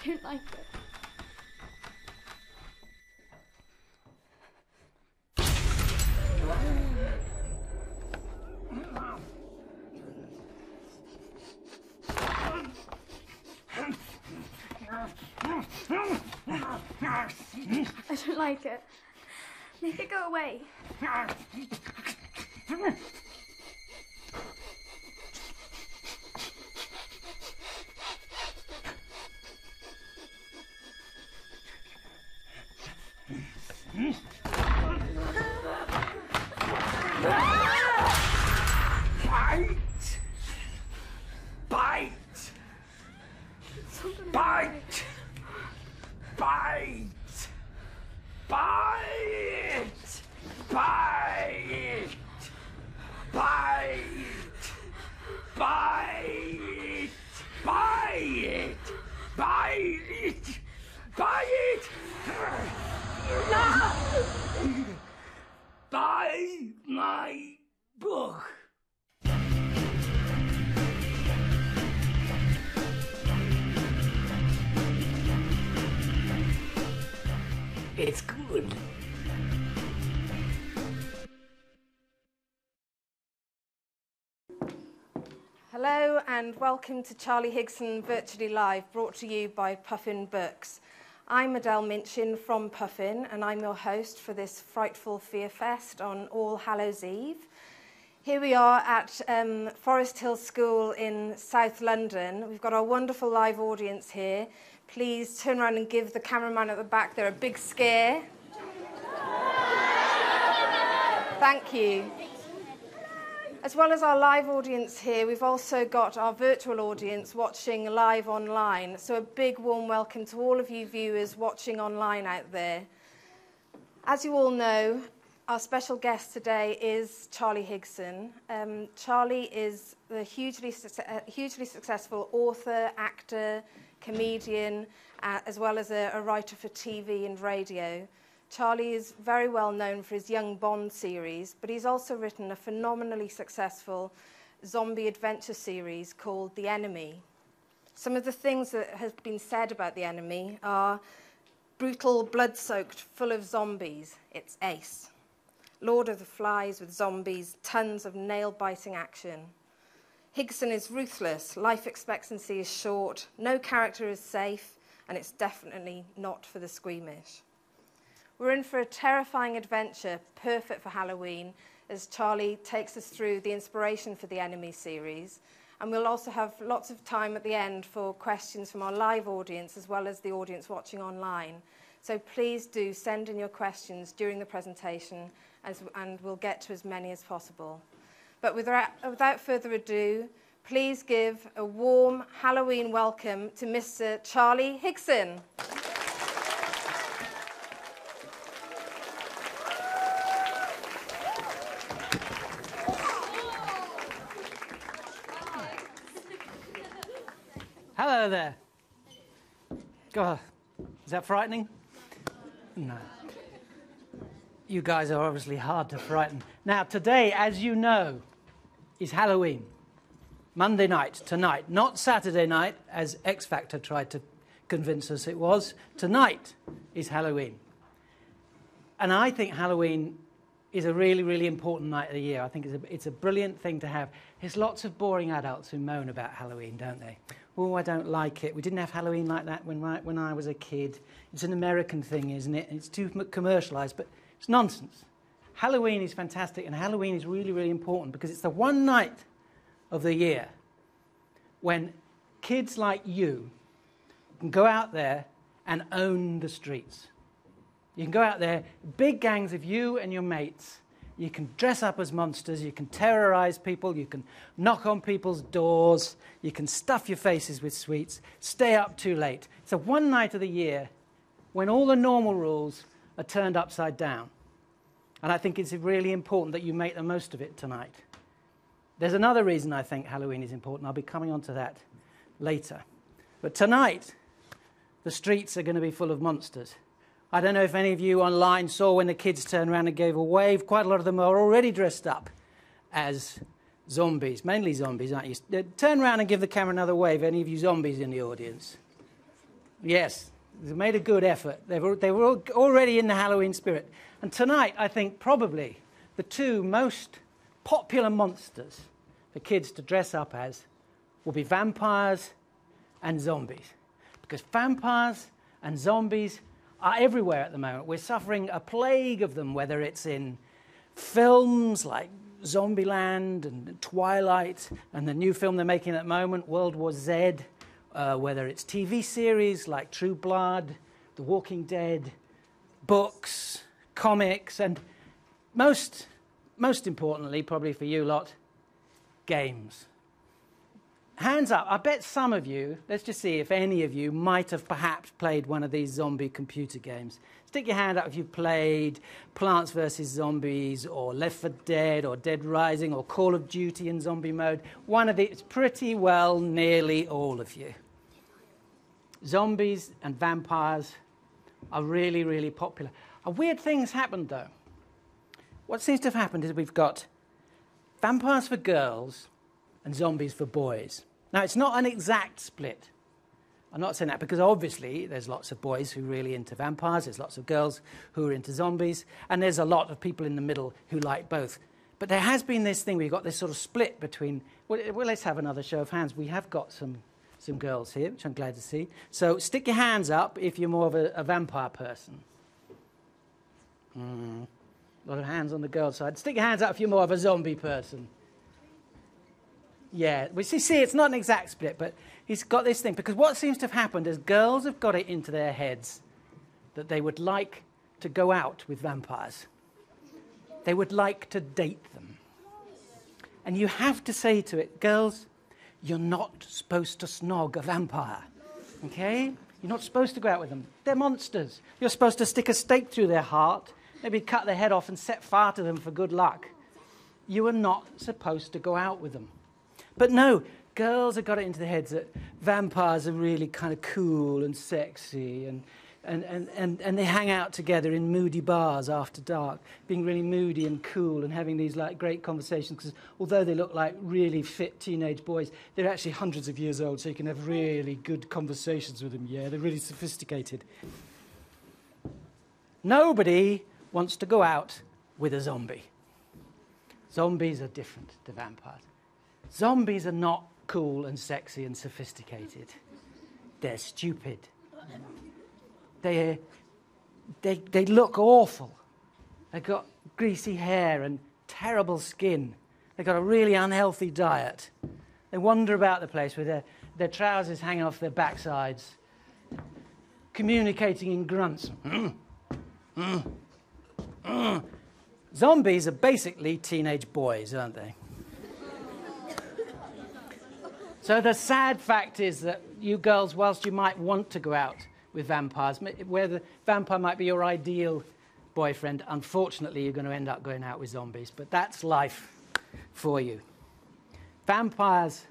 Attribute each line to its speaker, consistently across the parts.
Speaker 1: don't like it. I don't like it. Make it go away.
Speaker 2: Buy my book. It's good.
Speaker 3: Hello and welcome to Charlie Higson Virtually Live, brought to you by Puffin Books. I'm Adele Minchin from Puffin, and I'm your host for this frightful Fear Fest on All Hallows Eve. Here we are at Forest Hill School in South London. We've got our wonderful live audience here. Please turn around and give the cameraman at the back there a big scare. Thank you. As well as our live audience here, we've also got our virtual audience watching live online. So a big warm welcome to all of you viewers watching online out there. As you all know, our special guest today is Charlie Higson. Charlie is the hugely successful author, actor, comedian, as well as a writer for TV and radio. Charlie is very well known for his Young Bond series, but he's also written a phenomenally successful zombie adventure series called The Enemy. Some of the things that have been said about The Enemy are brutal, blood-soaked, full of zombies. It's ace. Lord of the Flies with zombies, tons of nail-biting action. Higson is ruthless, life expectancy is short, no character is safe, and it's definitely not for the squeamish. We're in for a terrifying adventure, perfect for Halloween, as Charlie takes us through the inspiration for the Enemy series. And we'll also have lots of time at the end for questions from our live audience, as well as the audience watching online. So please do send in your questions during the presentation, and we'll get to as many as possible. But without further ado, please give a warm Halloween welcome to Mr. Charlie Higson.
Speaker 4: Hello there. God, is that frightening? No. You guys are obviously hard to frighten. Now, today, as you know, is Halloween. Monday night, tonight. Not Saturday night, as X Factor tried to convince us it was. Tonight is Halloween. And I think Halloween is a really, really important night of the year. I think it's a brilliant thing to have. There's lots of boring adults who moan about Halloween, don't they? Oh, I don't like it. We didn't have Halloween like that when I was a kid. It's an American thing, isn't it? And it's too commercialised, but it's nonsense. Halloween is fantastic, and Halloween is really, really important because it's the one night of the year when kids like you can go out there and own the streets. You can go out there, big gangs of you and your mates. You can dress up as monsters, you can terrorise people, you can knock on people's doors, you can stuff your faces with sweets, stay up too late. It's a one night of the year when all the normal rules are turned upside down. And I think it's really important that you make the most of it tonight. There's another reason I think Halloween is important. I'll be coming on to that later. But tonight, the streets are going to be full of monsters. I don't know if any of you online saw when the kids turned around and gave a wave. Quite a lot of them are already dressed up as zombies, mainly zombies, aren't you? Turn around and give the camera another wave, any of you zombies in the audience. Yes, they made a good effort. They were already in the Halloween spirit. And tonight, I think probably the two most popular monsters for kids to dress up as will be vampires and zombies. Because vampires and zombies are everywhere at the moment. We're suffering a plague of them, whether it's in films like Zombieland and Twilight and the new film they're making at the moment, World War Z, whether it's TV series like True Blood, The Walking Dead, books, comics, and most importantly, probably for you lot, games. Hands up, I bet some of you, let's just see if any of you might have perhaps played one of these zombie computer games. Stick your hand up if you've played Plants vs. Zombies or Left 4 Dead or Dead Rising or Call of Duty in zombie mode. One of these, pretty well nearly all of you. Zombies and vampires are really, really popular. A weird thing's happened though. What seems to have happened is we've got vampires for girls and zombies for boys. Now, it's not an exact split. I'm not saying that because obviously there's lots of boys who are really into vampires, there's lots of girls who are into zombies, and there's a lot of people in the middle who like both. But there has been this thing, we've got this sort of split between, well let's have another show of hands. We have got some girls here, which I'm glad to see. So stick your hands up if you're more of a vampire person. A lot of hands on the girl side. Stick your hands up if you're more of a zombie person. Yeah, we see, it's not an exact split, but he's got this thing. Because what seems to have happened is girls have got it into their heads that they would like to go out with vampires. They would like to date them. And you have to say to it, girls, you're not supposed to snog a vampire, okay? You're not supposed to go out with them. They're monsters. You're supposed to stick a stake through their heart, maybe cut their head off and set fire to them for good luck. You are not supposed to go out with them. But no, girls have got it into their heads that vampires are really kind of cool and sexy, and they hang out together in moody bars after dark, being really moody and cool and having these like great conversations, because although they look like really fit teenage boys, they're actually hundreds of years old, so you can have really good conversations with them. Yeah, they're really sophisticated. Nobody wants to go out with a zombie. Zombies are different to vampires. Zombies are not cool and sexy and sophisticated. They're stupid. They look awful. They've got greasy hair and terrible skin. They've got a really unhealthy diet. They wander about the place with their trousers hanging off their backsides, communicating in grunts. Zombies are basically teenage boys, aren't they? So the sad fact is that you girls, whilst you might want to go out with vampires, where the vampire might be your ideal boyfriend, unfortunately you're going to end up going out with zombies. But that's life for you. Vampires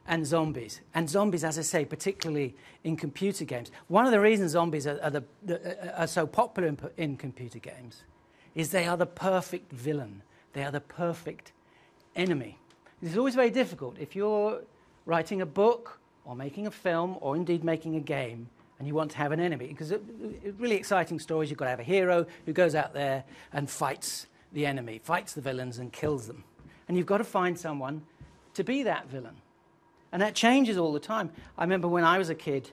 Speaker 4: and zombies. And zombies, as I say, particularly in computer games. One of the reasons zombies are so popular in computer games is they are the perfect villain. They are the perfect enemy. It's always very difficult if you're writing a book or making a film or indeed making a game and you want to have an enemy. Because really exciting stories, you've got to have a hero who goes out there and fights the enemy, fights the villains and kills them. And you've got to find someone to be that villain. And that changes all the time. I remember when I was a kid,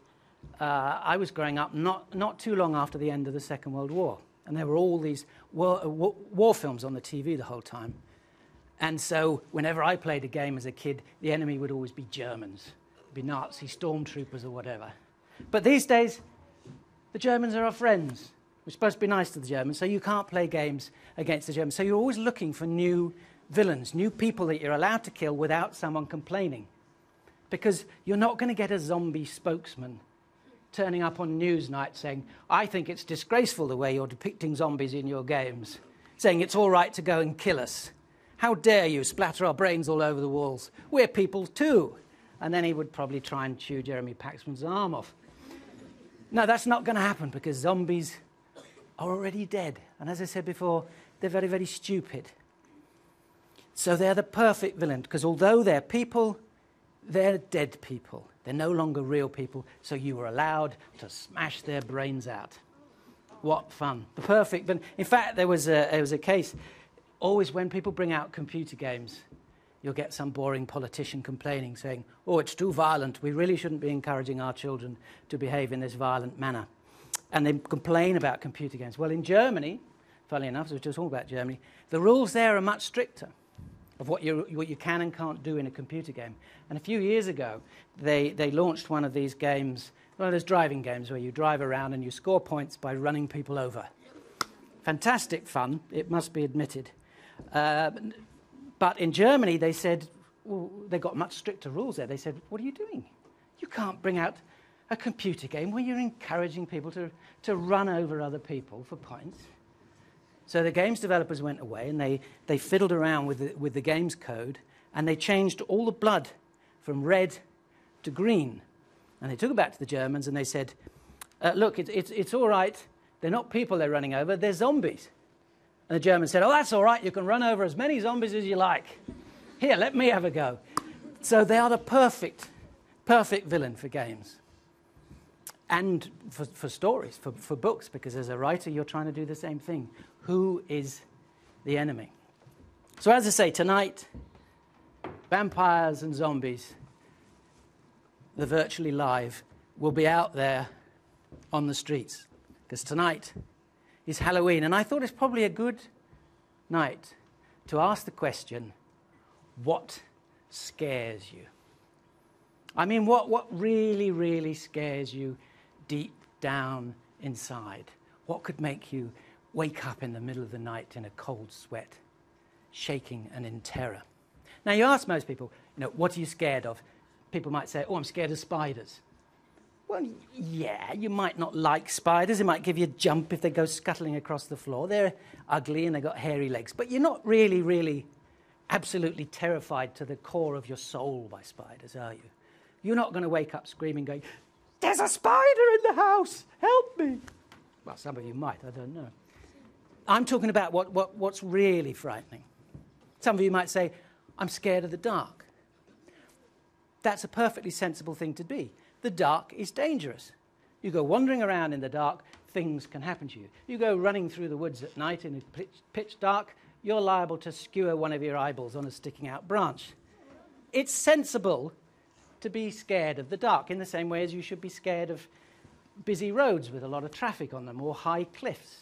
Speaker 4: I was growing up not too long after the end of the Second World War. And there were all these war films on the TV the whole time. And so whenever I played a game as a kid, the enemy would always be Germans, be Nazi stormtroopers or whatever. But these days, the Germans are our friends. We're supposed to be nice to the Germans, so you can't play games against the Germans. So you're always looking for new villains, new people that you're allowed to kill without someone complaining. Because you're not going to get a zombie spokesman turning up on Newsnight saying, I think it's disgraceful the way you're depicting zombies in your games, saying it's all right to go and kill us. How dare you splatter our brains all over the walls? We're people too. And then he would probably try and chew Jeremy Paxman's arm off. No, that's not going to happen because zombies are already dead. And as I said before, they're very, very stupid. So they're the perfect villain because although they're people, they're dead people. They're no longer real people, so you were allowed to smash their brains out. What fun. The perfect. But in fact, there was a case, always when people bring out computer games, you'll get some boring politician complaining, saying, oh, it's too violent. We really shouldn't be encouraging our children to behave in this violent manner. And they complain about computer games. Well, in Germany, funnily enough, as we were just talking about Germany, the rules there are much stricter of what you can and can't do in a computer game. And a few years ago, they launched one of these games, one of those driving games where you drive around and you score points by running people over. Fantastic fun, it must be admitted. But in Germany, they said, well, they got much stricter rules there. They said, what are you doing? You can't bring out a computer game where you're encouraging people to run over other people for points. So the games developers went away and they fiddled around with the game's code, and they changed all the blood from red to green. And they took it back to the Germans and they said, look, it's all right. They're not people they're running over, they're zombies. And the Germans said, oh, that's all right. You can run over as many zombies as you like. Here, let me have a go. So they are the perfect villain for games. And for stories, for books, because as a writer, you're trying to do the same thing. Who is the enemy? So as I say, tonight, vampires and zombies, the virtually live, will be out there on the streets. Because tonight is Halloween. And I thought it's probably a good night to ask the question, what scares you? I mean, what really, really scares you deep down inside? What could make you wake up in the middle of the night in a cold sweat, shaking and in terror? Now, you ask most people, what are you scared of? People might say, oh, I'm scared of spiders. Well, yeah, you might not like spiders. It might give you a jump if they go scuttling across the floor. They're ugly and they've got hairy legs. But you're not really, really absolutely terrified to the core of your soul by spiders, are you? You're not going to wake up screaming, going, there's a spider in the house, help me. Well, some of you might, I don't know. I'm talking about what's really frightening. Some of you might say, I'm scared of the dark. That's a perfectly sensible thing to be. The dark is dangerous. You go wandering around in the dark, things can happen to you. You go running through the woods at night in a pitch dark, you're liable to skewer one of your eyeballs on a sticking out branch. It's sensible to be scared of the dark in the same way as you should be scared of busy roads with a lot of traffic on them or high cliffs.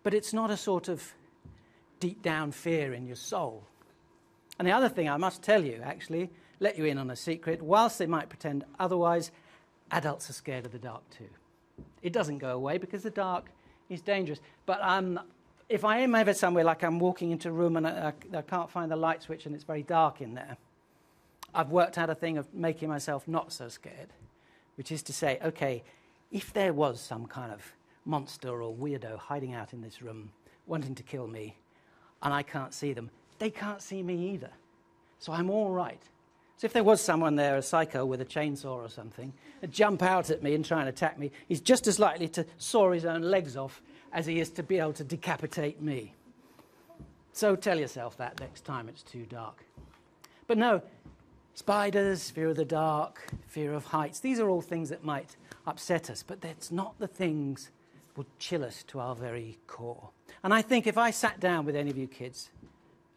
Speaker 4: But it's not a sort of deep down fear in your soul. And the other thing I must tell you, actually, let you in on a secret, whilst they might pretend otherwise, adults are scared of the dark too. It doesn't go away because the dark is dangerous. But if I am ever somewhere, like I'm walking into a room and I can't find the light switch and it's very dark in there, I've worked out a thing of making myself not so scared, which is to say, okay, if there was some kind of monster or weirdo hiding out in this room wanting to kill me and I can't see them, they can't see me either. So I'm all right. So if there was someone there, a psycho with a chainsaw or something, and jump out at me and try and attack me, he's just as likely to saw his own legs off as he is to be able to decapitate me. So tell yourself that next time it's too dark. But no, spiders, fear of the dark, fear of heights, these are all things that might upset us, but that's not the things that will chill us to our very core. And I think if I sat down with any of you kids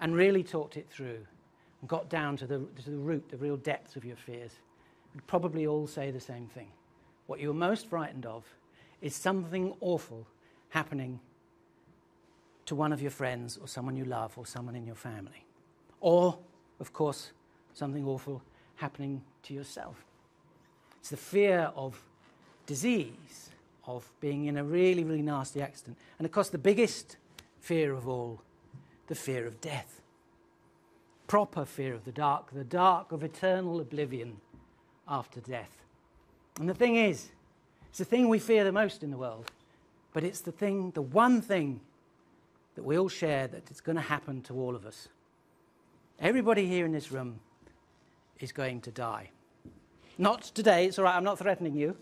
Speaker 4: and really talked it through and got down to the root, the real depths of your fears, you'd probably all say the same thing. What you're most frightened of is something awful happening to one of your friends or someone you love or someone in your family. Or, of course, something awful happening to yourself. It's the fear of disease, of being in a really, really nasty accident. And of course, the biggest fear of all, the fear of death. Proper fear of the dark of eternal oblivion after death. And the thing is, it's the thing we fear the most in the world, but it's the one thing that we all share that it's going to happen to all of us. Everybody here in this room is going to die. Not today, it's all right, I'm not threatening you.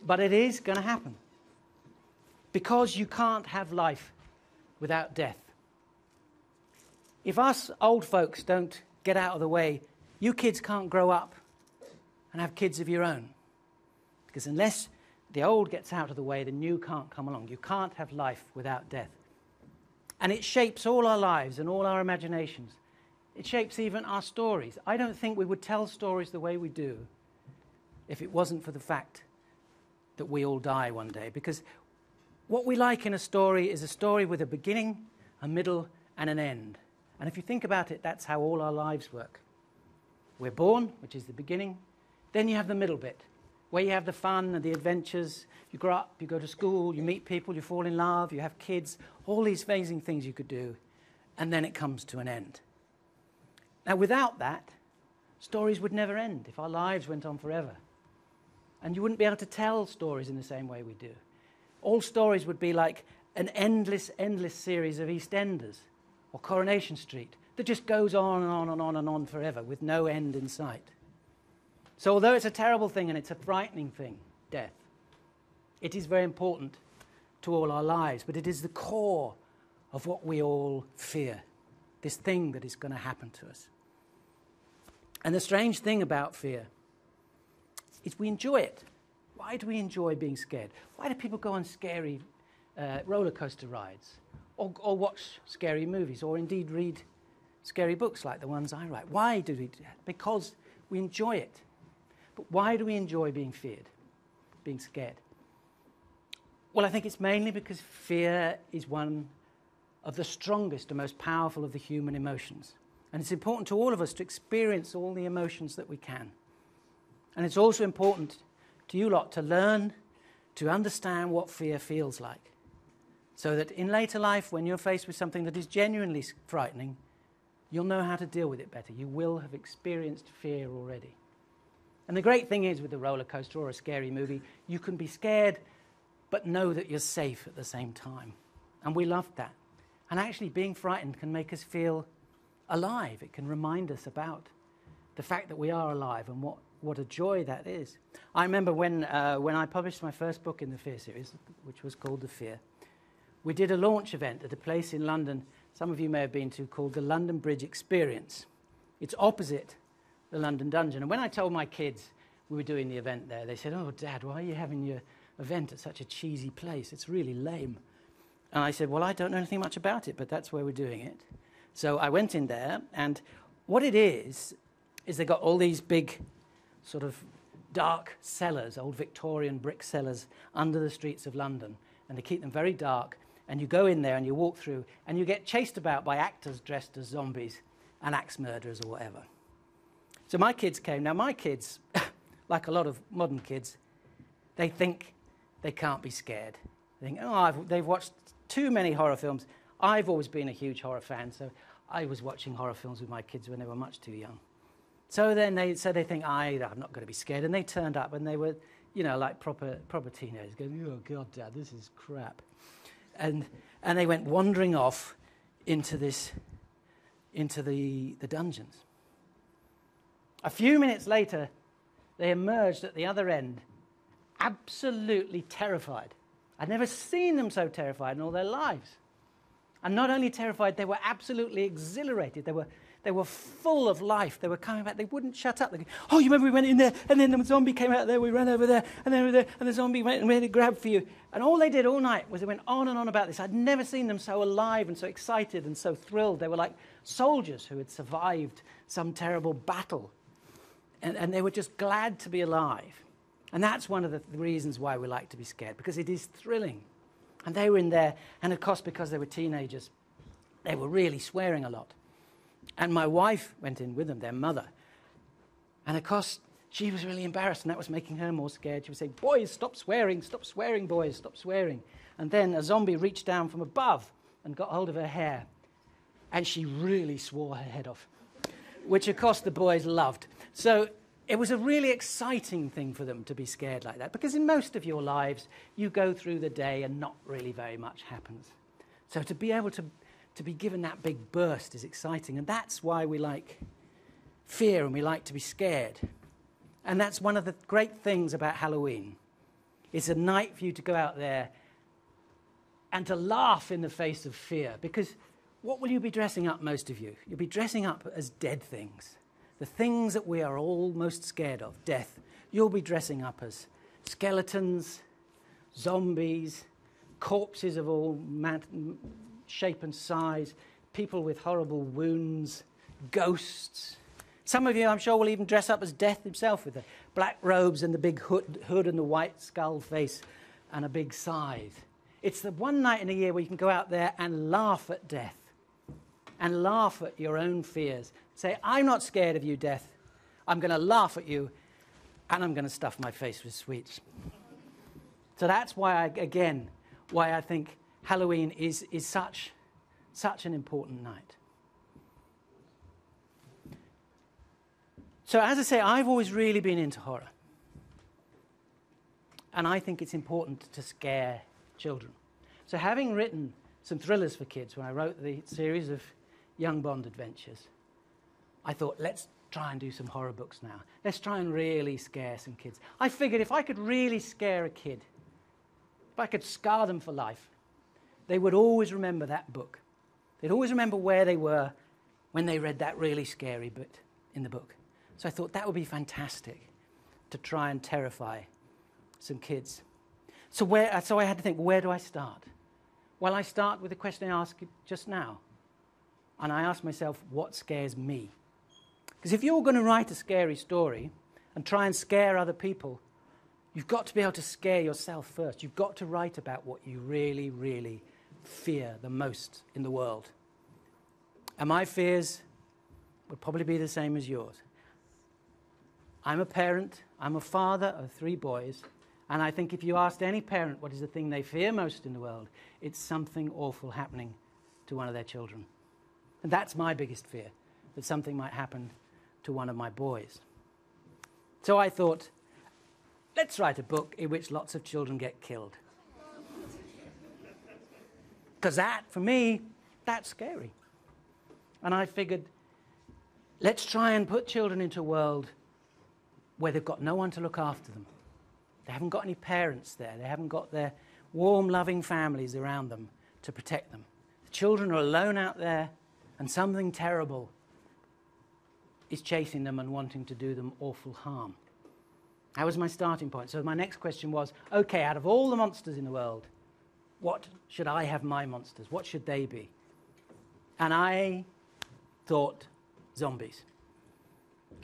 Speaker 4: But it is going to happen. Because you can't have life without death. If us old folks don't get out of the way, you kids can't grow up and have kids of your own. Because unless the old gets out of the way, the new can't come along. You can't have life without death. And it shapes all our lives and all our imaginations. It shapes even our stories. I don't think we would tell stories the way we do if it wasn't for the fact that we all die one day. Because what we like in a story is a story with a beginning, a middle, and an end. And if you think about it, that's how all our lives work. We're born, which is the beginning. Then you have the middle bit, where you have the fun and the adventures. You grow up, you go to school, you meet people, you fall in love, you have kids, all these amazing things you could do. And then it comes to an end. Now, without that, stories would never end if our lives went on forever. And you wouldn't be able to tell stories in the same way we do. All stories would be like an endless, endless series of EastEnders or Coronation Street that just goes on and on and on and on forever with no end in sight. So although it's a terrible thing and it's a frightening thing, death, it is very important to all our lives, but it is the core of what we all fear, this thing that is going to happen to us. And the strange thing about fear is we enjoy it. Why do we enjoy being scared? Why do people go on scary roller coaster rides or watch scary movies or indeed read scary books like the ones I write? Why do we do that? Because we enjoy it. But why do we enjoy being feared, being scared? Well, I think it's mainly because fear is one of the strongest and most powerful of the human emotions. And it's important to all of us to experience all the emotions that we can. And it's also important to you lot to learn to understand what fear feels like, so that in later life, when you're faced with something that is genuinely frightening, you'll know how to deal with it better. You will have experienced fear already. And the great thing is with a roller coaster or a scary movie, you can be scared, but know that you're safe at the same time. And we love that. And actually being frightened can make us feel alive. It can remind us about the fact that we are alive and what a joy that is. I remember when I published my first book in the Fear series, which was called The Fear, we did a launch event at a place in London, some of you may have been to, called the London Bridge Experience. It's opposite the London Dungeon. And when I told my kids we were doing the event there, they said, "Oh, Dad, why are you having your event at such a cheesy place? It's really lame." And I said, "Well, I don't know anything much about it, but that's where we're doing it." So I went in there, and what it is they got all these big sort of dark cellars, old Victorian brick cellars under the streets of London, and they keep them very dark, and you go in there and you walk through, and you get chased about by actors dressed as zombies and axe murderers or whatever. So my kids came. Now my kids, like a lot of modern kids, they think they can't be scared. They think, they've watched too many horror films. I've always been a huge horror fan, so I was watching horror films with my kids when they were much too young. So then they think, I'm not going to be scared. And they turned up and they were, like proper teenagers going, "Oh, God, Dad, this is crap." And they went wandering off into the dungeons. A few minutes later, they emerged at the other end, absolutely terrified. I'd never seen them so terrified in all their lives. And not only terrified, they were absolutely exhilarated. They were full of life. They were coming back. They wouldn't shut up. They go, "Oh, you remember we went in there, and then the zombie came out there, we ran over there, and then over there, and the zombie went and we had to grab for you." And all they did all night was they went on and on about this. I'd never seen them so alive and so excited and so thrilled. They were like soldiers who had survived some terrible battle. And they were just glad to be alive. And that's one of the reasons why we like to be scared, because it is thrilling. And they were in there, and of course, because they were teenagers, they were really swearing a lot. And my wife went in with them, their mother. And of course, she was really embarrassed, and that was making her more scared. She would say, "Boys, stop swearing, boys, stop swearing." And then a zombie reached down from above and got hold of her hair. And she really swore her head off, which of course the boys loved. So it was a really exciting thing for them to be scared like that, because in most of your lives, you go through the day and not really very much happens. So to be able to be given that big burst is exciting, and that's why we like fear and we like to be scared. And that's one of the great things about Halloween. It's a night for you to go out there and to laugh in the face of fear, because what will you be dressing up, most of you? You'll be dressing up as dead things. The things that we are all most scared of, death. you'll be dressing up as skeletons, zombies, corpses of all shape and size, people with horrible wounds, ghosts. Some of you, I'm sure, will even dress up as Death himself with the black robes and the big hood and the white skull face and a big scythe. It's the one night in a year where you can go out there and laugh at death and laugh at your own fears. Say, I'm not scared of you, death. I'm going to laugh at you and I'm going to stuff my face with sweets. So that's why, I think Halloween is such an important night. So as I say, I've always really been into horror. And I think it's important to scare children. So having written some thrillers for kids when I wrote the series of Young Bond adventures, I thought, let's try and do some horror books now. Let's try and really scare some kids. I figured if I could really scare a kid, if I could scar them for life, they would always remember that book. They'd always remember where they were when they read that really scary bit in the book. So I thought that would be fantastic to try and terrify some kids. So I had to think, where do I start? Well, I start with the question I asked just now. And I asked myself, what scares me? Because if you're going to write a scary story and try and scare other people, you've got to be able to scare yourself first. You've got to write about what you really, really fear the most in the world. And my fears would probably be the same as yours. I'm a parent, I'm a father of 3 boys, and I think if you asked any parent what is the thing they fear most in the world, it's something awful happening to one of their children. And that's my biggest fear, that something might happen to one of my boys. So I thought, let's write a book in which lots of children get killed. Because that, for me, that's scary. And I figured, let's try and put children into a world where they've got no one to look after them. They haven't got any parents there. They haven't got their warm, loving families around them to protect them. The children are alone out there, and something terrible is chasing them and wanting to do them awful harm. That was my starting point. So my next question was, okay, out of all the monsters in the world, what should I have my monsters? What should they be? And I thought zombies.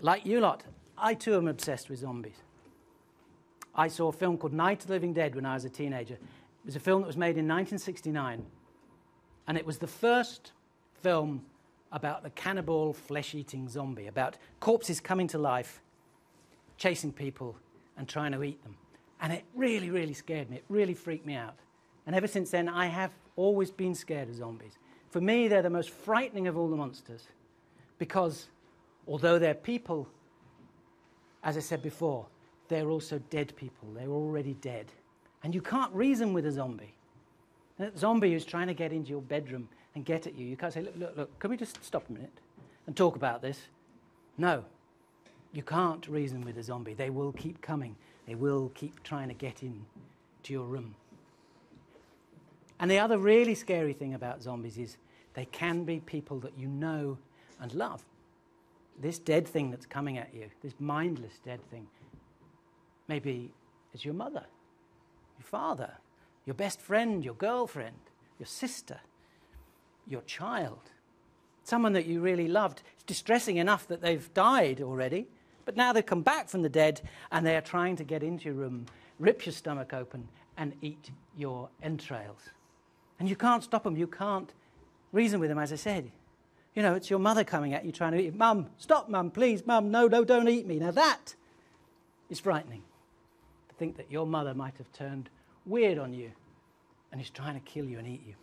Speaker 4: Like you lot, I too am obsessed with zombies. I saw a film called Night of the Living Dead when I was a teenager. It was a film that was made in 1969, and it was the first film about the cannibal, flesh-eating zombie, about corpses coming to life, chasing people, and trying to eat them. And it really, really scared me. It really freaked me out. And ever since then, I have always been scared of zombies. For me, they're the most frightening of all the monsters, because although they're people, as I said before, they're also dead people. They're already dead. And you can't reason with a zombie. That zombie who's trying to get into your bedroom and get at you, you can't say, look, can we just stop a minute and talk about this? No, you can't reason with a zombie. They will keep coming. They will keep trying to get in to your room. And the other really scary thing about zombies is they can be people that you know and love. This dead thing that's coming at you, this mindless dead thing, maybe it's your mother, your father, your best friend, your girlfriend, your sister, your child, someone that you really loved. It's distressing enough that they've died already, but now they've come back from the dead and they are trying to get into your room, rip your stomach open and eat your entrails. And you can't stop them. You can't reason with them, as I said. You know, it's your mother coming at you trying to eat you. Mum, stop, Mum, please, Mum, no, don't eat me. Now that is frightening. To think that your mother might have turned weird on you and is trying to kill you and eat you.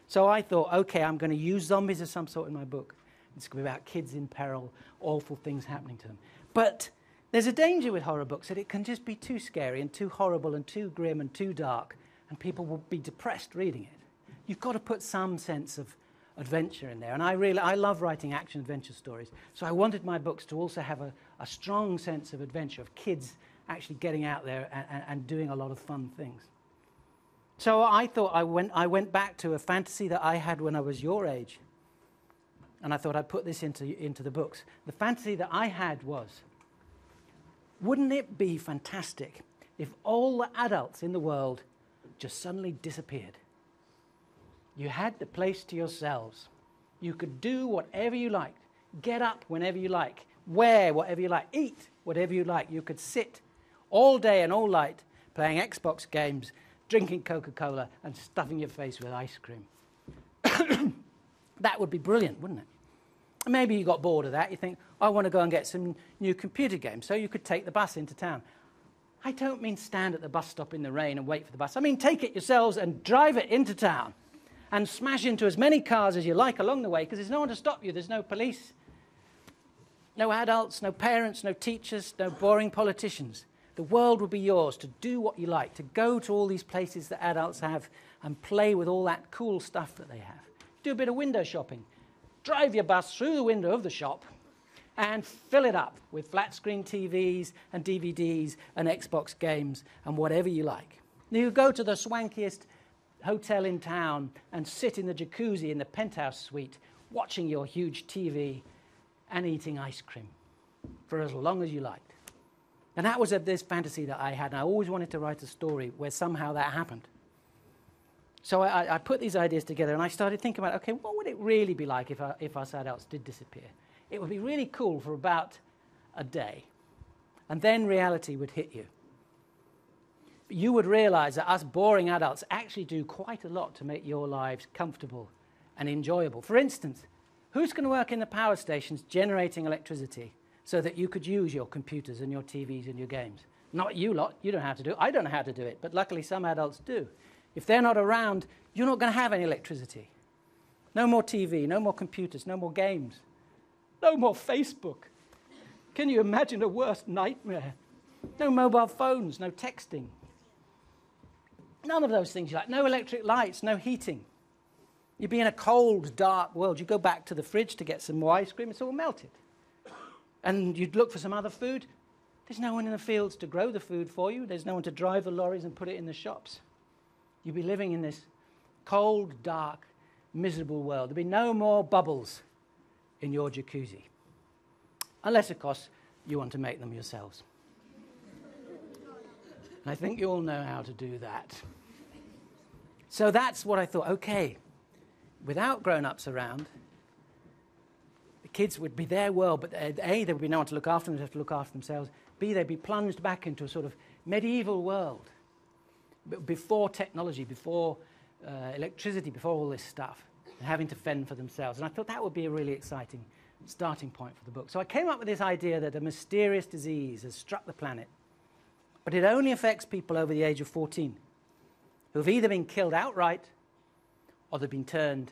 Speaker 4: So I thought, okay, I'm going to use zombies of some sort in my book. It's going to be about kids in peril, awful things happening to them. But there's a danger with horror books that it can just be too scary and too horrible and too grim and too dark, and people will be depressed reading it. You've got to put some sense of adventure in there. And I love writing action-adventure stories. So I wanted my books to also have a strong sense of adventure, of kids actually getting out there and doing a lot of fun things. So I thought I went back to a fantasy that I had when I was your age. And I thought I'd put this into the books. The fantasy that I had was Wouldn't it be fantastic if all the adults in the world just suddenly disappeared? You had the place to yourselves. You could do whatever you liked, get up whenever you like, wear whatever you like, eat whatever you like. You could sit all day and all night playing Xbox games, drinking Coca-Cola, and stuffing your face with ice cream. That would be brilliant, wouldn't it? Maybe you got bored of that. You think, I want to go and get some new computer games. So you could take the bus into town. I don't mean stand at the bus stop in the rain and wait for the bus. I mean take it yourselves and drive it into town and smash into as many cars as you like along the way, because there's no one to stop you. There's no police, no adults, no parents, no teachers, no boring politicians. The world would be yours to do what you like, to go to all these places that adults have and play with all that cool stuff that they have. Do a bit of window shopping. Drive your bus through the window of the shop and fill it up with flat-screen TVs and DVDs and Xbox games and whatever you like. You go to the swankiest hotel in town and sit in the jacuzzi in the penthouse suite watching your huge TV and eating ice cream for as long as you liked. And that was this fantasy that I had, and I always wanted to write a story where somehow that happened. So I put these ideas together, and I started thinking about, okay, what would it really be like if us adults did disappear? It would be really cool for about a day, and then reality would hit you. You would realize that us boring adults actually do quite a lot to make your lives comfortable and enjoyable. For instance, who's going to work in the power stations generating electricity so that you could use your computers and your TVs and your games? Not you lot. You don't know how to do it. I don't know how to do it, but luckily some adults do. If they're not around, you're not going to have any electricity. No more TV, no more computers, no more games, no more Facebook. Can you imagine a worse nightmare? No mobile phones, no texting. None of those things you like. No electric lights, no heating. You'd be in a cold, dark world. You go back to the fridge to get some more ice cream, it's all melted. And you'd look for some other food. There's no one in the fields to grow the food for you. There's no one to drive the lorries and put it in the shops. You'd be living in this cold, dark, miserable world. There'd be no more bubbles in your jacuzzi. Unless, of course, you want to make them yourselves. And I think you all know how to do that. So that's what I thought. Okay, without grown-ups around, the kids would be their world, but A, there would be no one to look after them, they'd have to look after themselves. B, they'd be plunged back into a sort of medieval world. Before technology, before electricity, before all this stuff, and having to fend for themselves. And I thought that would be a really exciting starting point for the book. So I came up with this idea that a mysterious disease has struck the planet, but it only affects people over the age of 14, who have either been killed outright or they've been turned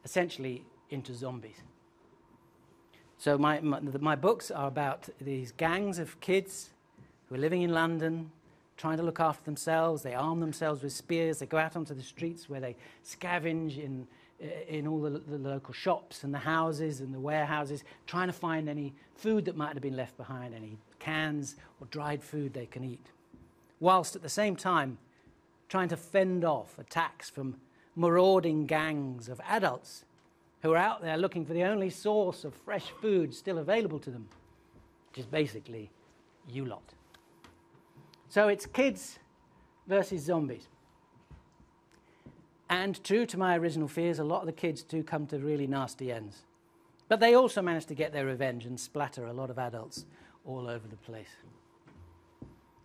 Speaker 4: essentially into zombies. So my books are about these gangs of kids who are living in London, trying to look after themselves. They arm themselves with spears. They go out onto the streets where they scavenge in all the local shops and the houses and the warehouses, trying to find any food that might have been left behind, any cans or dried food they can eat, whilst at the same time trying to fend off attacks from marauding gangs of adults who are out there looking for the only source of fresh food still available to them, which is basically you lot. So it's kids versus zombies. And true to my original fears, a lot of the kids do come to really nasty ends. But they also manage to get their revenge and splatter a lot of adults all over the place.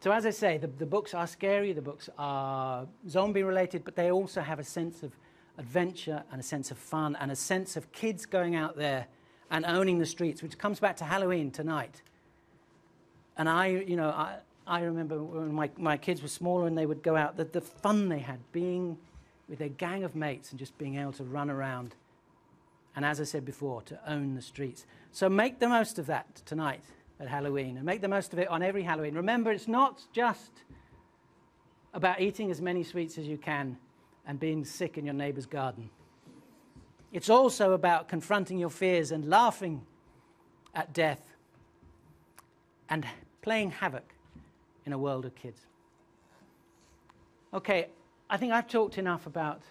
Speaker 4: So as I say, the books are scary, the books are zombie-related, but they also have a sense of adventure and a sense of fun and a sense of kids going out there and owning the streets, which comes back to Halloween tonight. And I remember when my kids were smaller and they would go out, the fun they had being with their gang of mates and just being able to run around. And as I said before, to own the streets. So make the most of that tonight at Halloween and make the most of it on every Halloween. Remember, it's not just about eating as many sweets as you can and being sick in your neighbor's garden. It's also about confronting your fears and laughing at death and playing havoc in a world of kids. Okay, I think I've talked enough about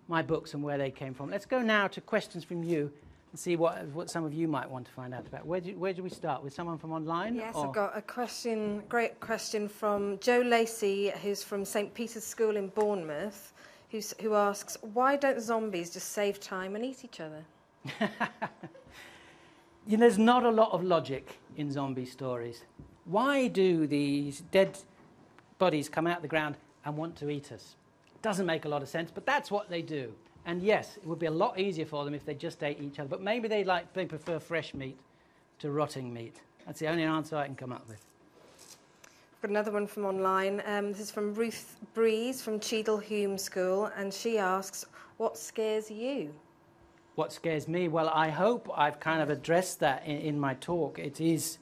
Speaker 4: my books and where they came from. Let's go now to questions from you. and see what some of you might want to find out about. Where do we start? With someone from online?
Speaker 3: Yes,
Speaker 4: or?
Speaker 3: I've got a great question from Joe Lacey, who's from St. Peter's School in Bournemouth, who asks, why don't zombies just save time and eat each other?
Speaker 4: There's not a lot of logic in zombie stories. Why do these dead bodies come out of the ground and want to eat us? Doesn't make a lot of sense, but that's what they do. And yes, it would be a lot easier for them if they just ate each other, but maybe they prefer fresh meat to rotting meat. That's the only answer I can come up with.
Speaker 3: I've got another one from online. This is from Ruth Breeze from Cheadle Hume School, and she asks, what scares you?
Speaker 4: What scares me? Well, I hope I've kind of addressed that in my talk. It is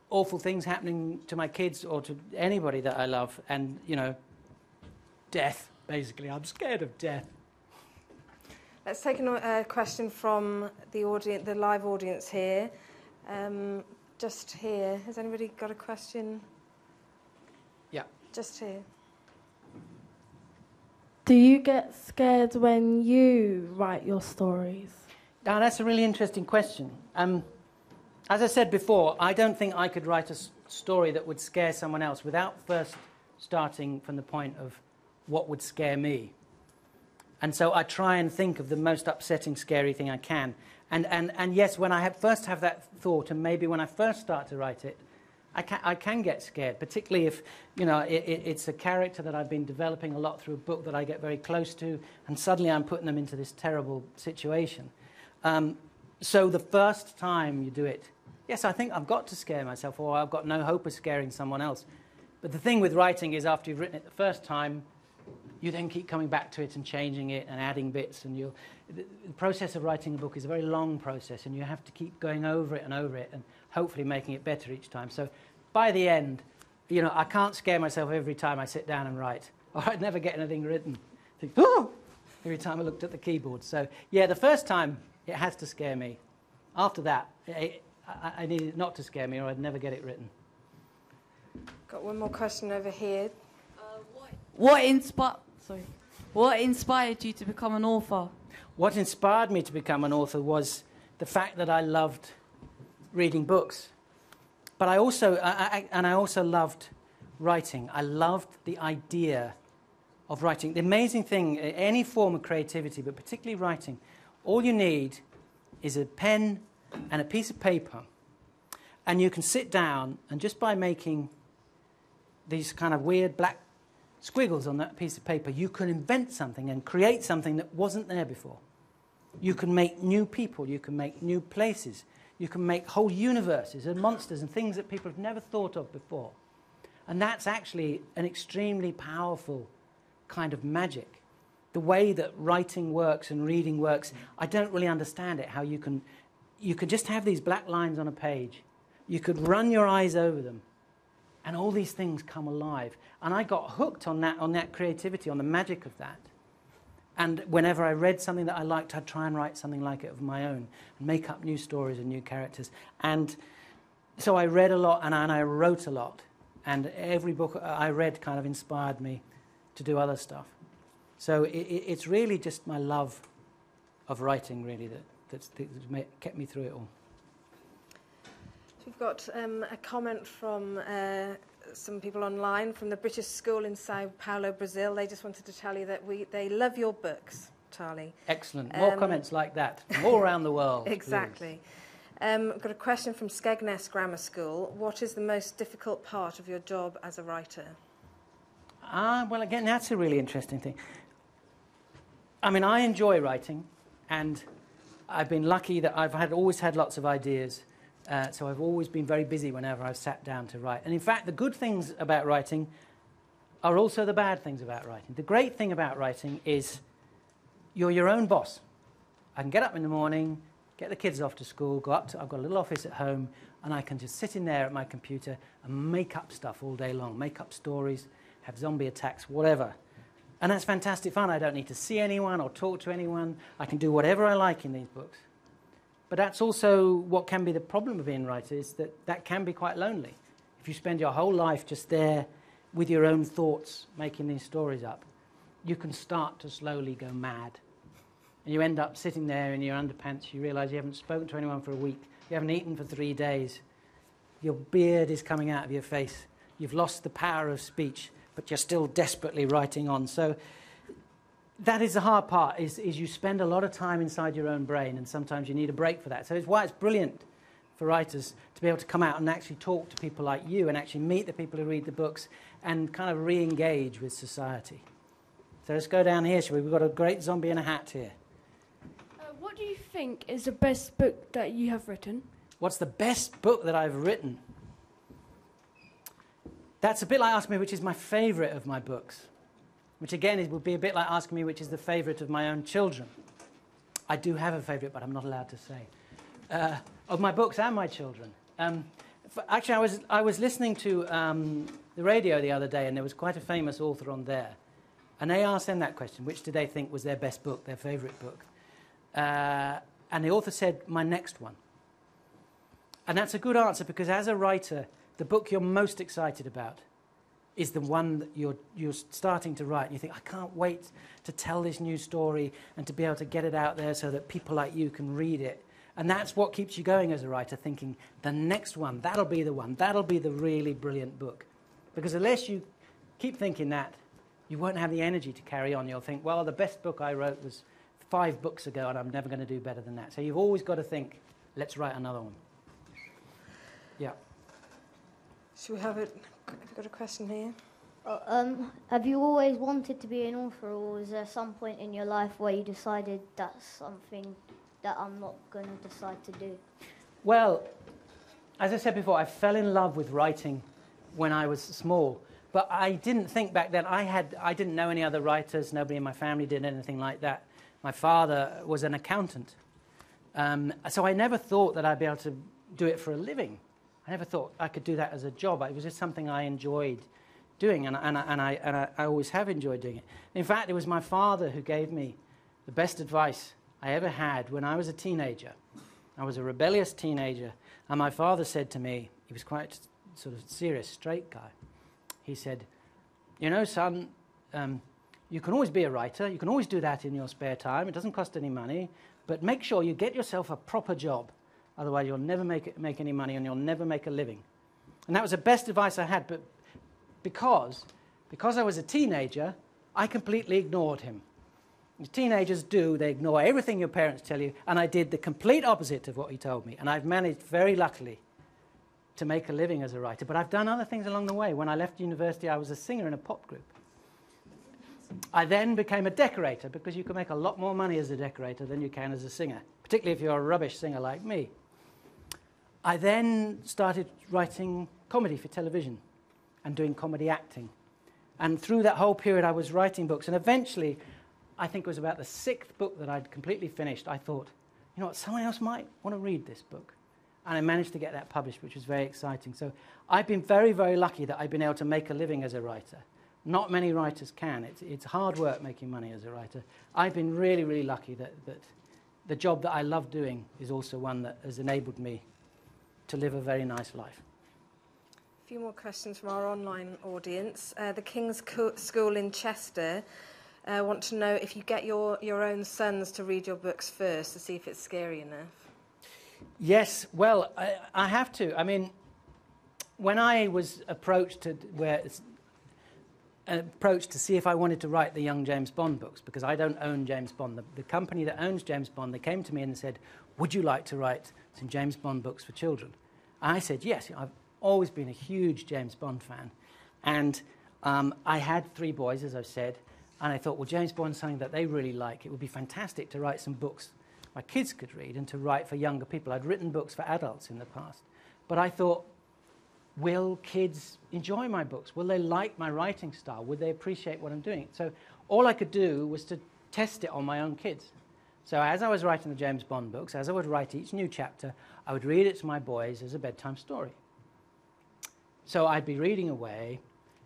Speaker 4: awful things happening to my kids or to anybody that I love, and, death, basically. I'm scared of death.
Speaker 3: Let's take a question from the live audience here. Just here. Has anybody got a question?
Speaker 4: Yeah.
Speaker 3: Just here.
Speaker 1: Do you get scared when you write your stories?
Speaker 4: Now, that's a really interesting question. As I said before, I don't think I could write a story that would scare someone else without first starting from the point of what would scare me. And so I try and think of the most upsetting, scary thing I can. And yes, when I first have that thought, and maybe when I first start to write it, I can get scared, particularly if, it's a character that I've been developing a lot through a book that I get very close to, and suddenly I'm putting them into this terrible situation. So the first time you do it, yes, I think I've got to scare myself, or I've got no hope of scaring someone else. But the thing with writing is after you've written it the first time, you then keep coming back to it and changing it and adding bits. And the process of writing a book is a very long process, and you have to keep going over it and hopefully making it better each time. So by the end, I can't scare myself every time I sit down and write, or I'd never get anything written. I think, oh! Every time I looked at the keyboard. So yeah, the first time it has to scare me. After that, I need it not to scare me, or I'd never get it written.
Speaker 3: Got one more question over here.
Speaker 5: What inspired you to become an author?
Speaker 4: What inspired me to become an author was the fact that I loved reading books. But I also loved writing. I loved the idea of writing. The amazing thing, any form of creativity, but particularly writing, all you need is a pen and a piece of paper. And you can sit down, and just by making these kind of weird black squiggles on that piece of paper, you can invent something and create something that wasn't there before. You can make new people, you can make new places, you can make whole universes and monsters and things that people have never thought of before. And that's actually an extremely powerful kind of magic. The way that writing works and reading works, I don't really understand it, how you can just have these black lines on a page. You could run your eyes over them, and all these things come alive. And I got hooked on that creativity, on the magic of that. And whenever I read something that I liked, I'd try and write something like it of my own and make up new stories and new characters. And so I read a lot and I wrote a lot. And every book I read kind of inspired me to do other stuff. So it's really just my love of writing, really, that's kept me through it all.
Speaker 3: We've got a comment from some people online from the British School in Sao Paulo, Brazil. They just wanted to tell you that they love your books, Charlie.
Speaker 4: Excellent. More comments like that from all around the world.
Speaker 3: Exactly. I've got a question from Skegness Grammar School. What is the most difficult part of your job as a writer?
Speaker 4: Well, again, that's a really interesting thing. I mean, I enjoy writing, and I've been lucky that I've always had lots of ideas. So I've always been very busy whenever I've sat down to write. And in fact, the good things about writing are also the bad things about writing. The great thing about writing is you're your own boss. I can get up in the morning, get the kids off to school, I've got a little office at home, and I can just sit in there at my computer and make up stuff all day long, make up stories, have zombie attacks, whatever. And that's fantastic fun. I don't need to see anyone or talk to anyone. I can do whatever I like in these books. But that's also what can be the problem of being a writer, is that can be quite lonely. If you spend your whole life just there with your own thoughts, making these stories up, you can start to slowly go mad. And you end up sitting there in your underpants, you realise you haven't spoken to anyone for a week, you haven't eaten for 3 days, your beard is coming out of your face, you've lost the power of speech, but you're still desperately writing on. So that is the hard part, is you spend a lot of time inside your own brain, and sometimes you need a break for that. So it's why it's brilliant for writers to be able to come out and actually talk to people like you and actually meet the people who read the books and kind of re-engage with society. So let's go down here, shall we? We've got a great zombie in a hat here.
Speaker 6: What do you think is the best book that you have written?
Speaker 4: What's the best book that I've written? That's a bit like asking me which is my favourite of my books, which again would be a bit like asking me which is the favourite of my own children. I do have a favourite, but I'm not allowed to say. Of my books and my children. Actually, I was listening to the radio the other day, and there was quite a famous author on there. And they asked them that question, which did they think was their best book, their favourite book? And the author said, my next one. And that's a good answer, because as a writer, the book you're most excited about is the one that you're starting to write. And you think, I can't wait to tell this new story and to be able to get it out there so that people like you can read it. And that's what keeps you going as a writer, thinking, the next one, that'll be the one, that'll be the really brilliant book. Because unless you keep thinking that, you won't have the energy to carry on. You'll think, well, the best book I wrote was 5 books ago, and I'm never going to do better than that. So you've always got to think, let's write another one. Yeah.
Speaker 3: Should we have it? Have you got a question here?
Speaker 7: Have you always wanted to be an author, or was there some point in your life where you decided that's something that I'm not going to decide to do?
Speaker 4: Well, as I said before, I fell in love with writing when I was small. But I didn't think back then, I didn't know any other writers, nobody in my family did anything like that. My father was an accountant. So I never thought that I'd be able to do it for a living. I never thought I could do that as a job. It was just something I enjoyed doing, and I always have enjoyed doing it. In fact, it was my father who gave me the best advice I ever had when I was a teenager. I was a rebellious teenager, and my father said to me, he was quite sort of serious, straight guy. He said, you know, son, you can always be a writer. You can always do that in your spare time. It doesn't cost any money. But make sure you get yourself a proper job. Otherwise, you'll never make any money, and you'll never make a living. And that was the best advice I had. But because I was a teenager, I completely ignored him. As teenagers do, they ignore everything your parents tell you. And I did the complete opposite of what he told me. And I've managed, very luckily, to make a living as a writer. But I've done other things along the way. When I left university, I was a singer in a pop group. I then became a decorator, because you can make a lot more money as a decorator than you can as a singer, particularly if you're a rubbish singer like me. I then started writing comedy for television and doing comedy acting. And through that whole period, I was writing books. And eventually, I think it was about the 6th book that I'd completely finished, I thought, you know what, someone else might want to read this book. And I managed to get that published, which was very exciting. So I've been very, very lucky that I've been able to make a living as a writer. Not many writers can. It's hard work making money as a writer. I've been really, really lucky that the job that I love doing is also one that has enabled me to live a very nice life.
Speaker 3: A few more questions from our online audience. The King's School in Chester want to know if you get your own sons to read your books first to see if it's scary enough.
Speaker 4: Yes, well, I have to. I mean, when I was approached to see if I wanted to write the young James Bond books, because I don't own James Bond. The company that owns James Bond, they came to me and said, would you like to write some James Bond books for children? And I said, yes. I've always been a huge James Bond fan. And I had 3 boys, as I've said, and I thought, well, James Bond's something that they really like. It would be fantastic to write some books my kids could read and to write for younger people. I'd written books for adults in the past. But I thought, will kids enjoy my books? Will they like my writing style? Would they appreciate what I'm doing? So all I could do was to test it on my own kids. So as I was writing the James Bond books, as I would write each new chapter, I would read it to my boys as a bedtime story. So I'd be reading away,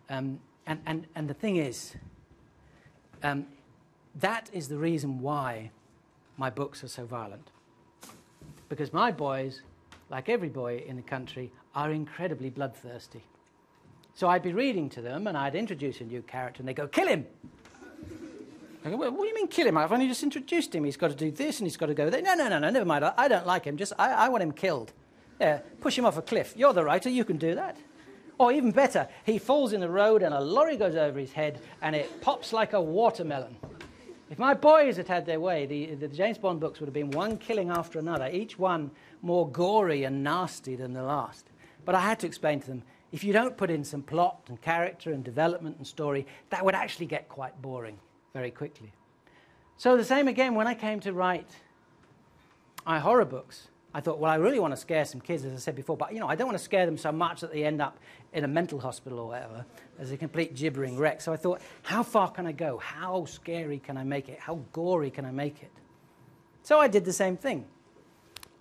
Speaker 4: and the thing is, that is the reason why my books are so violent. Because my boys, like every boy in the country, are incredibly bloodthirsty. So I'd be reading to them, and I'd introduce a new character, and they'd go, kill him! I go, well, what do you mean kill him? I've only just introduced him. He's got to do this and he's got to go there. No, never mind. I don't like him. I want him killed. Yeah, push him off a cliff. You're the writer. You can do that. Or even better, he falls in the road and a lorry goes over his head and it pops like a watermelon. If my boys had had their way, the James Bond books would have been one killing after another, each one more gory and nasty than the last. But I had to explain to them, if you don't put in some plot and character and development and story, that would actually get quite boring very quickly. So the same again when I came to write my horror books. I thought, well, I really want to scare some kids, as I said before, but, I don't want to scare them so much that they end up in a mental hospital or whatever as a complete gibbering wreck. So I thought, how far can I go? How scary can I make it? How gory can I make it? So I did the same thing.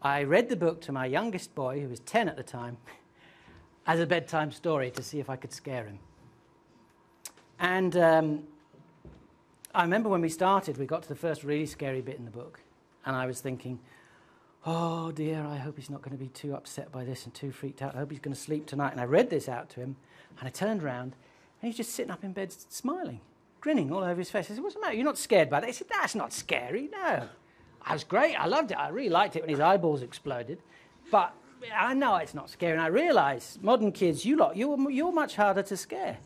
Speaker 4: I read the book to my youngest boy, who was 10 at the time, as a bedtime story to see if I could scare him. And I remember when we started, we got to the first really scary bit in the book, and I was thinking, oh dear, I hope he's not going to be too upset by this and too freaked out. I hope he's going to sleep tonight. And I read this out to him, and I turned round, and he's just sitting up in bed smiling, grinning all over his face. I said, what's the matter? You're not scared by that? He said, that's not scary, no. I was great. I loved it. I really liked it when his eyeballs exploded. But I know it's not scary. And I realise, modern kids, you're much harder to scare.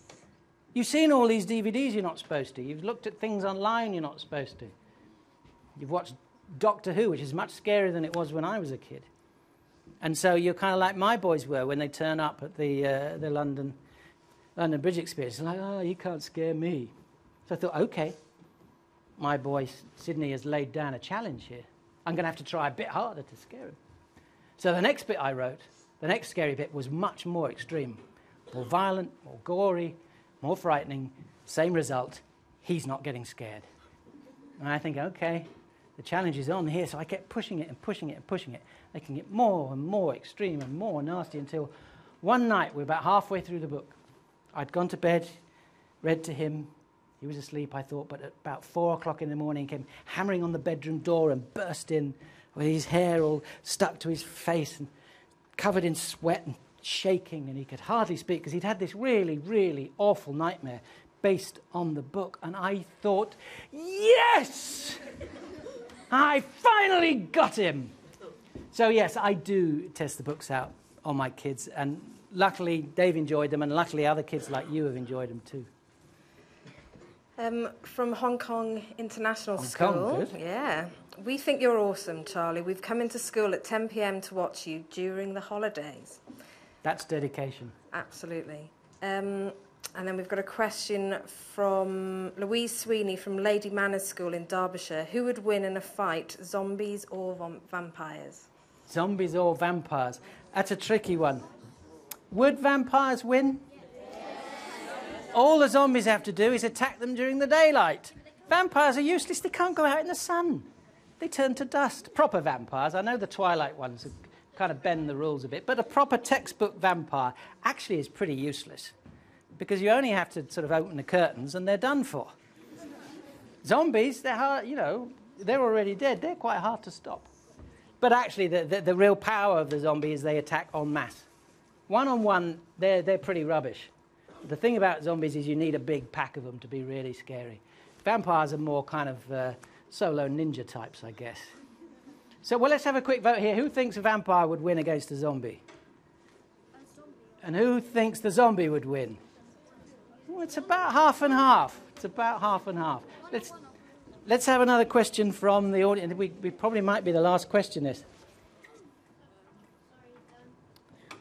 Speaker 4: You've seen all these DVDs you're not supposed to. You've looked at things online you're not supposed to. You've watched Doctor Who, which is much scarier than it was when I was a kid. And so you're kind of like my boys were when they turn up at the London Bridge experience. They're like, oh, you can't scare me. So I thought, OK, my boy Sydney has laid down a challenge here. I'm going to have to try a bit harder to scare him. So the next bit I wrote, the next scary bit, was much more extreme. More violent, more gory, more frightening. Same result. He's not getting scared. And I think, OK, the challenge is on here. So I kept pushing it and pushing it and pushing it, making it more and more extreme and more nasty until one night, we're about halfway through the book. I'd gone to bed, read to him. He was asleep, I thought, but at about 4 o'clock in the morning, he came hammering on the bedroom door and burst in with his hair all stuck to his face and covered in sweat and shaking, and he could hardly speak because he'd had this really, really awful nightmare based on the book. And I thought, yes! I finally got him! So yes, I do test the books out on my kids, and luckily they've enjoyed them, and luckily other kids like you have enjoyed them too.
Speaker 3: From Hong Kong International
Speaker 4: Hong
Speaker 3: School.
Speaker 4: Kong, good.
Speaker 3: Yeah. We think you're awesome, Charlie. We've come into school at 10 p.m. to watch you during the holidays.
Speaker 4: That's dedication.
Speaker 3: Absolutely. And then we've got a question from Louise Sweeney from Lady Manners School in Derbyshire. Who would win in a fight, zombies or vampires?
Speaker 4: Zombies or vampires? That's a tricky one. Would vampires win? All the zombies have to do is attack them during the daylight. Vampires are useless. They can't go out in the sun. They turn to dust. Proper vampires. I know the Twilight ones kind of bend the rules a bit, but a proper textbook vampire actually is pretty useless because you only have to sort of open the curtains and they're done for. Zombies, they're hard, they're already dead. They're quite hard to stop. But actually, the real power of the zombie is they attack en masse. One-on-one, they're pretty rubbish. The thing about zombies is you need a big pack of them to be really scary. Vampires are more kind of solo ninja types, I guess. So, well, let's have a quick vote here. Who thinks a vampire would win against a zombie? And who thinks the zombie would win? Well, it's about half and half. It's about half and half. Let's have another question from the audience. We probably might be the last question this.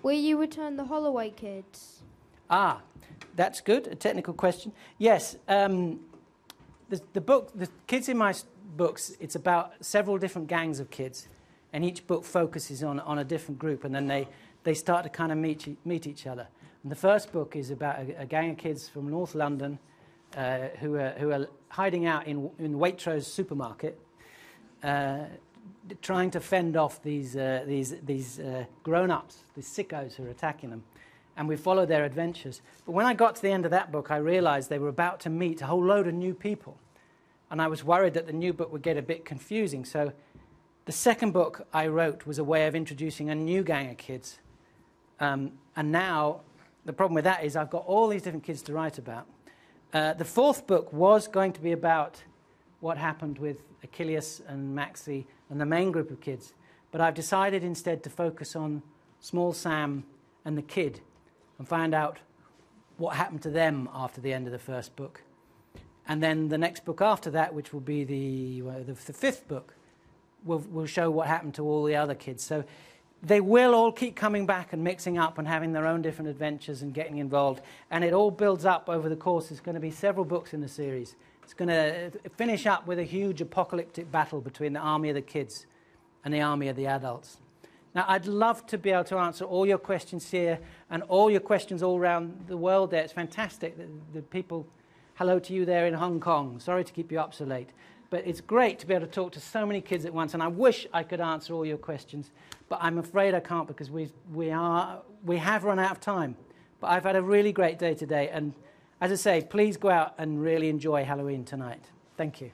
Speaker 6: Will you return the Holloway kids?
Speaker 4: Ah, that's good. A technical question. Yes. The kids in my books, it's about several different gangs of kids, and each book focuses on a different group, and then they start to kind of meet each other. And the first book is about a gang of kids from North London who are hiding out in Waitrose supermarket, trying to fend off these grown-ups, these sickos who are attacking them. And we follow their adventures. But when I got to the end of that book, I realized they were about to meet a whole load of new people. And I was worried that the new book would get a bit confusing. So the second book I wrote was a way of introducing a new gang of kids. And now the problem with that is I've got all these different kids to write about. The fourth book was going to be about what happened with Achilles and Maxie and the main group of kids. But I've decided instead to focus on small Sam and the kid and find out what happened to them after the end of the first book. And then the next book after that, which will be the fifth book, will show what happened to all the other kids. So they will all keep coming back and mixing up and having their own different adventures and getting involved. And it all builds up over the course. There's going to be several books in the series. It's going to finish up with a huge apocalyptic battle between the army of the kids and the army of the adults. Now, I'd love to be able to answer all your questions here and all your questions all around the world there. It's fantastic. The people, hello to you there in Hong Kong. Sorry to keep you up so late. But it's great to be able to talk to so many kids at once, and I wish I could answer all your questions, but I'm afraid I can't because we have run out of time. But I've had a really great day today, and as I say, please go out and really enjoy Halloween tonight. Thank you.